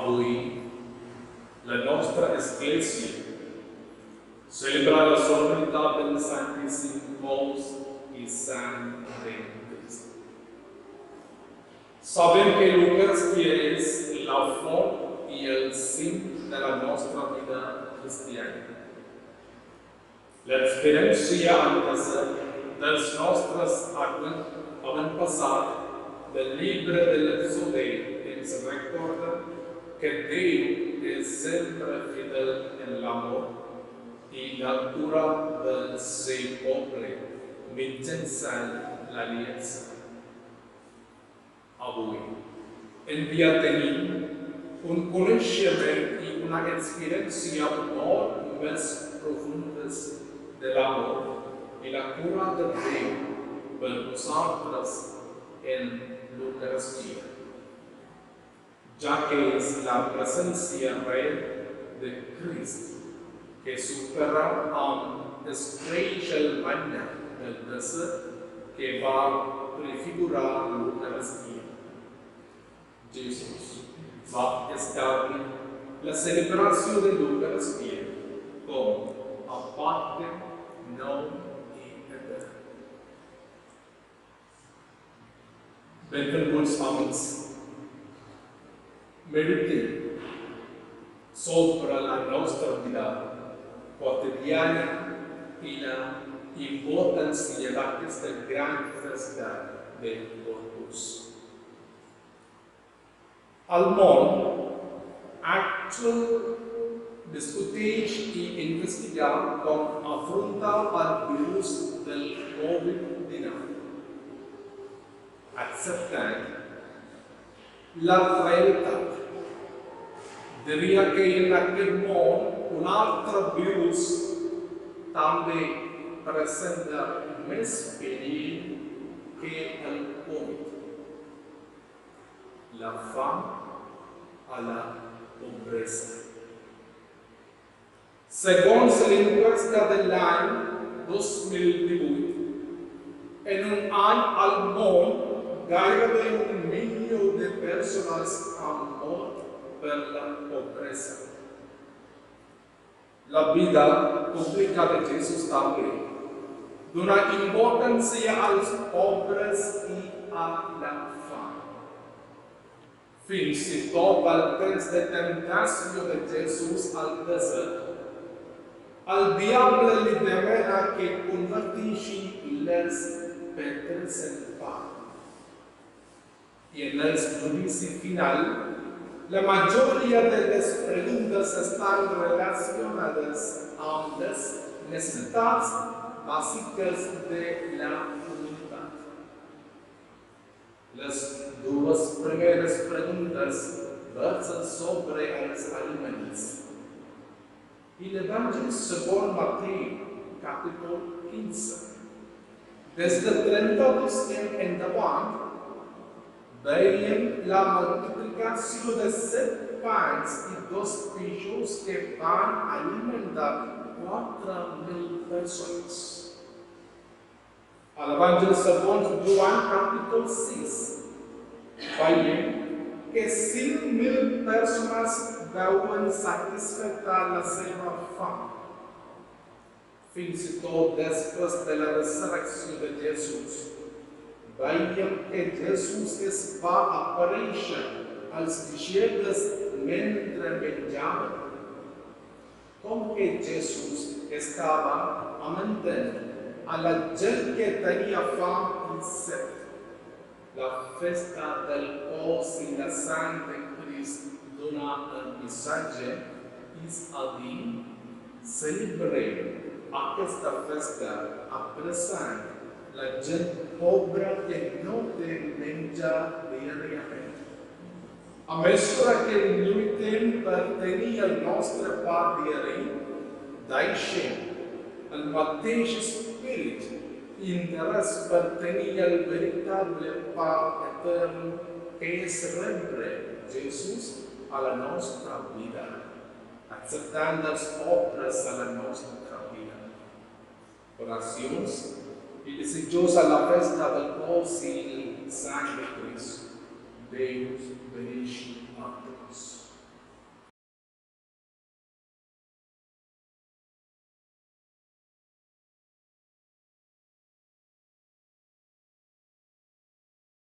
Avui la nostra Església celebra la solemnitat del Santíssim Pous i Sant Crist. Sabem que l'Eucaristia és la font i el cim de la nostra vida cristiana. L'experiència entesa dels nostres avantpassats del llibre de l'Exode ens recorda que Déu és sempre fidel en l'amor i la cura del seu poble mitjançant l'aliança. Avui, en dia tenim un coneixement i una experiència molt més profundes de l'amor i la cura de Déu per nosaltres en l'Eucaristia, ja que és la presència real de Crist que supera amb escreix el manna del desert que va prefigurar l'Eucaristia. Jesús va establir la celebració de l'Eucaristia com a pacte nou i etern. Benvinguts, amics. Meditem sobre la nostra vida quotidiana i la importància d'aquesta gran festa del Corpus. El món actual discuteix i investiga com afrontar el virus del Covid-19, acceptant la realitat. Diria que en aquest món un altre virus també presenta més perill que el Covid. La fam a la pobresa. Segons l'enquesta de l'any 2018, en un any al món, gairebé 1 milió de persones han mort per la pobresa. La vida pública de Jesús també dona importància als pobres i a la fam. Fins i tot al temps de temptació de Jesús al desert, el diable li demana que converteixi les pedres en pa. I en el judici final, la majoria de les preguntes estan relacionades amb les necessitats bàsiques de la comunitat. Les dues primeres preguntes versen sobre els aliments. I l'Evangeli segons Mateu, capítol 15. Des de 32 endavant, veiem la multiplicació de 7 pans i 2 peixos que van alimentar 4.000 persones. A l'Evangeli segons Joan, capítol 6, veiem que 5.000 persones veuen satisfeta la seva fam. Fins i tot després de la resurrecció de Jesús, veiem que Jesús es va aparèixer als deixebles mentre menjaven. Com que Jesús estava amatent a la gent que tenia fam i set. La festa del cos i la sang de Crist dona el missatge, és a dir, celebrem aquesta festa apressant la gent pobra que no té menjar diàriament. A mesura que lluitem per tenir el nostre pa diari, deixem el mateix esperit i interès per tenir el veritable pa etern que és rebre Jesús a la nostra vida, acceptant els pobres a la nostra vida. Oracions i desitjos a la festa del cos i sang de Crist. Deus beneixi a tots.